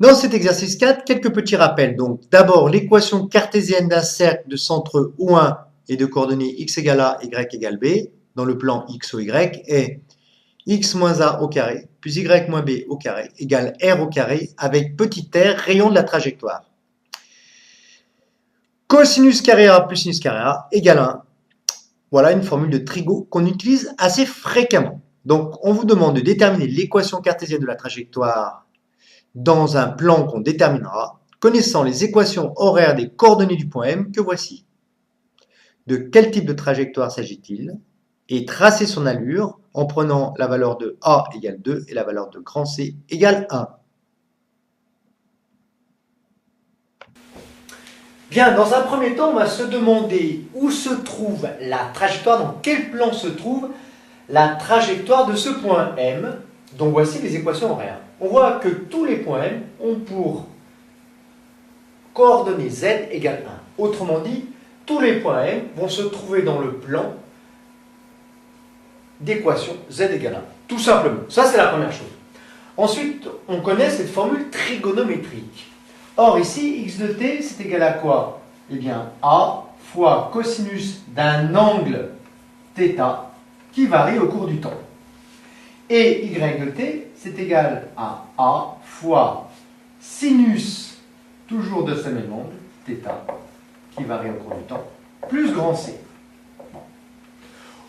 Dans cet exercice 4, quelques petits rappels. Donc, d'abord, l'équation cartésienne d'un cercle de centre O1 et de coordonnées x égale a, y égale b, dans le plan x ou y, est x moins a au carré plus y moins b au carré égale r au carré avec petit r, rayon de la trajectoire. Cosinus carré a plus sinus carré a égale 1. Voilà une formule de Trigo qu'on utilise assez fréquemment. Donc, on vous demande de déterminer l'équation cartésienne de la trajectoire dans un plan qu'on déterminera, connaissant les équations horaires des coordonnées du point M que voici. De quel type de trajectoire s'agit-il? Et tracer son allure en prenant la valeur de A égale 2 et la valeur de grand C égale 1. Bien, dans un premier temps, on va se demander où se trouve la trajectoire, dans quel plan se trouve la trajectoire de ce point M. Donc voici les équations horaires. On voit que tous les points M ont pour coordonnées Z égale 1. Autrement dit, tous les points M vont se trouver dans le plan d'équation Z égale 1. Tout simplement. Ça, c'est la première chose. Ensuite, on connaît cette formule trigonométrique. Or, ici, x de t, c'est égal à quoi? Eh bien, a fois cosinus d'un angle θ qui varie au cours du temps. Et y de t, c'est égal à a fois sinus, toujours de ce même angle, θ, qui varie au cours du temps, plus grand C.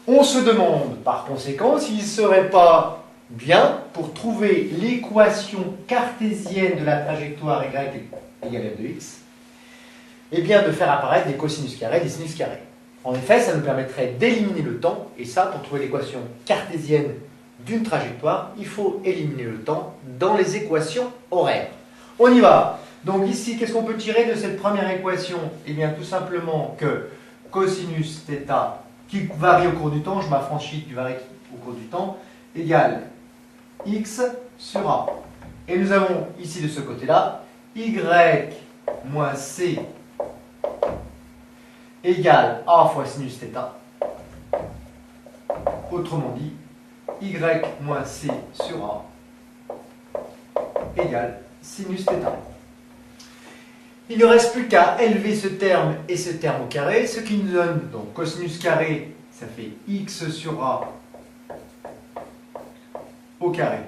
On se demande par conséquent s'il ne serait pas bien, pour trouver l'équation cartésienne de la trajectoire y égale f de x, et bien de faire apparaître des cosinus carrés, des sinus carrés. En effet, ça nous permettrait d'éliminer le temps, et ça, pour trouver l'équation cartésienne d'une trajectoire, il faut éliminer le temps dans les équations horaires. On y va. Donc ici, qu'est-ce qu'on peut tirer de cette première équation? Eh bien, tout simplement que cosinus θ, qui varie au cours du temps, je m'affranchis du varie au cours du temps, égale x sur a. Et nous avons ici de ce côté-là, y moins c égale a fois sinus θ. Autrement dit, y moins c sur a égale sinus θ. Il ne reste plus qu'à élever ce terme et ce terme au carré, ce qui nous donne donc cosinus carré, ça fait x sur a au carré,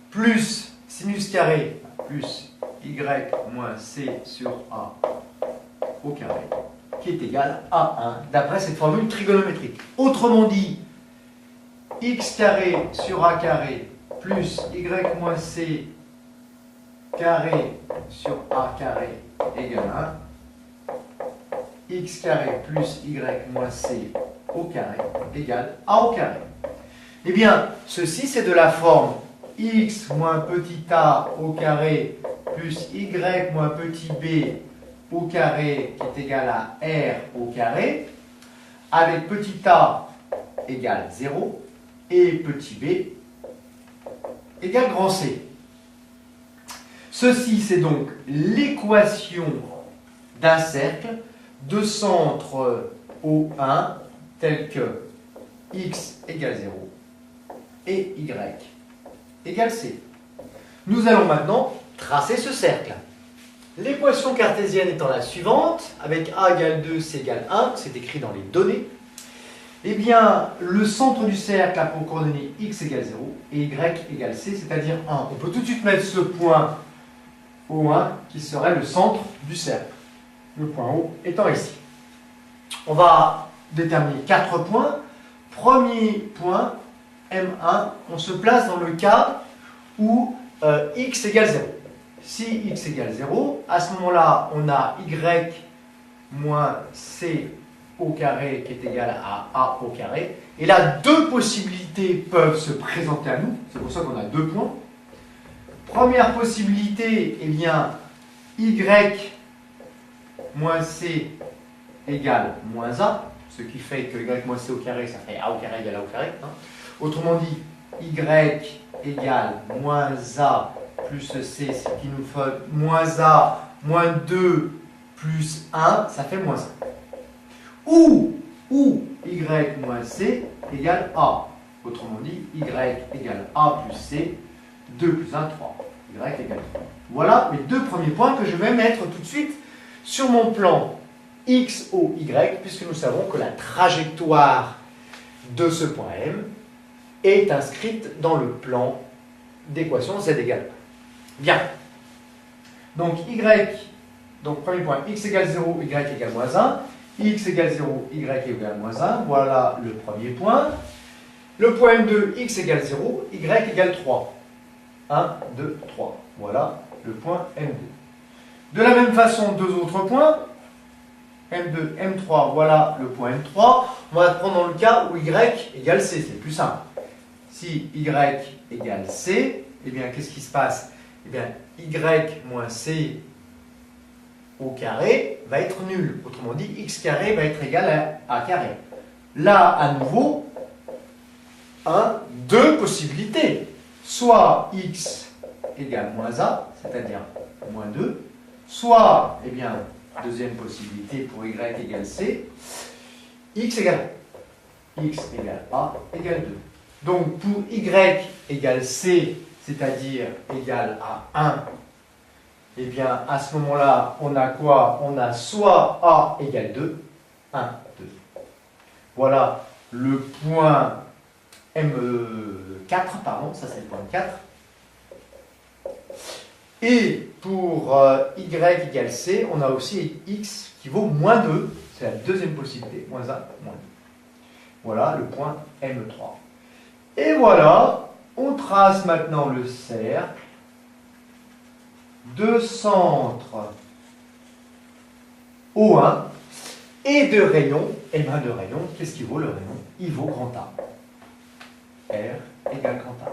plus sinus carré, plus y moins c sur a au carré, qui est égal à 1, d'après cette formule trigonométrique. Autrement dit, x carré sur a carré, plus y moins c carré sur a carré égale 1, x carré plus y moins c au carré égale a au carré. Eh bien, ceci c'est de la forme x moins petit a au carré plus y moins petit b au carré qui est égal à r au carré, avec petit a égale 0 et petit b égale grand C. Ceci, c'est donc l'équation d'un cercle de centre O1 tel que x égale 0 et y égale c. Nous allons maintenant tracer ce cercle. L'équation cartésienne étant la suivante, avec a égale 2, c égale 1, c'est écrit dans les données, eh bien, le centre du cercle a pour coordonnées x égale 0 et y égale c, c'est-à-dire 1. On peut tout de suite mettre ce point O1 qui serait le centre du cercle. Le point O étant ici. On va déterminer 4 points. Premier point, M1, on se place dans le cas où x égale 0. Si x égale 0, à ce moment-là, on a y moins c au carré qui est égal à a au carré. Et là, deux possibilités peuvent se présenter à nous. C'est pour ça qu'on a 2 points. Première possibilité, eh bien, y moins c égale moins a, ce qui fait que y moins c au carré, ça fait a au carré égale a au carré. Hein. Autrement dit, y égale moins a plus c, ce qui nous fait moins a moins 2 plus 1, ça fait moins 1. Ou y moins c égale a. Autrement dit, y égale a plus c, 2 plus 1, 3. y égale 3. Voilà mes deux premiers points que je vais mettre tout de suite sur mon plan x, o, y, puisque nous savons que la trajectoire de ce point M est inscrite dans le plan d'équation z égale 1. Bien. Donc y, donc premier point, x égale 0, y égale moins 1, x égale 0, y égale moins 1, voilà le premier point. Le point M2, x égale 0, y égale 3. 1, 2, 3. Voilà le point M2. De la même façon, deux autres points. M2, M3, voilà le point M3. On va prendre dans le cas où y égale c, c'est plus simple. Si y égale c, eh bien, qu'est-ce qui se passe? Eh bien, y moins c au carré va être nul. Autrement dit, x carré va être égal à a carré. Là, à nouveau, deux possibilités. Soit x égale moins a, c'est-à-dire moins 2, soit, eh bien, deuxième possibilité pour y égale c, x égale a. X égale a égale 2. Donc, pour y égale c, c'est-à-dire égal à 1, eh bien, à ce moment-là, on a quoi? On a soit a égale 2, 1, 2. Voilà le point M4, pardon, ça c'est le point 4. Et pour y égale c, on a aussi x qui vaut moins 2, c'est la deuxième possibilité, moins 1, moins 2. Voilà le point M3. Et voilà, on trace maintenant le cercle de centre O1 et de rayon. Et bien de rayon, qu'est-ce qu'il vaut le rayon? Il vaut grand A. R égale grand A.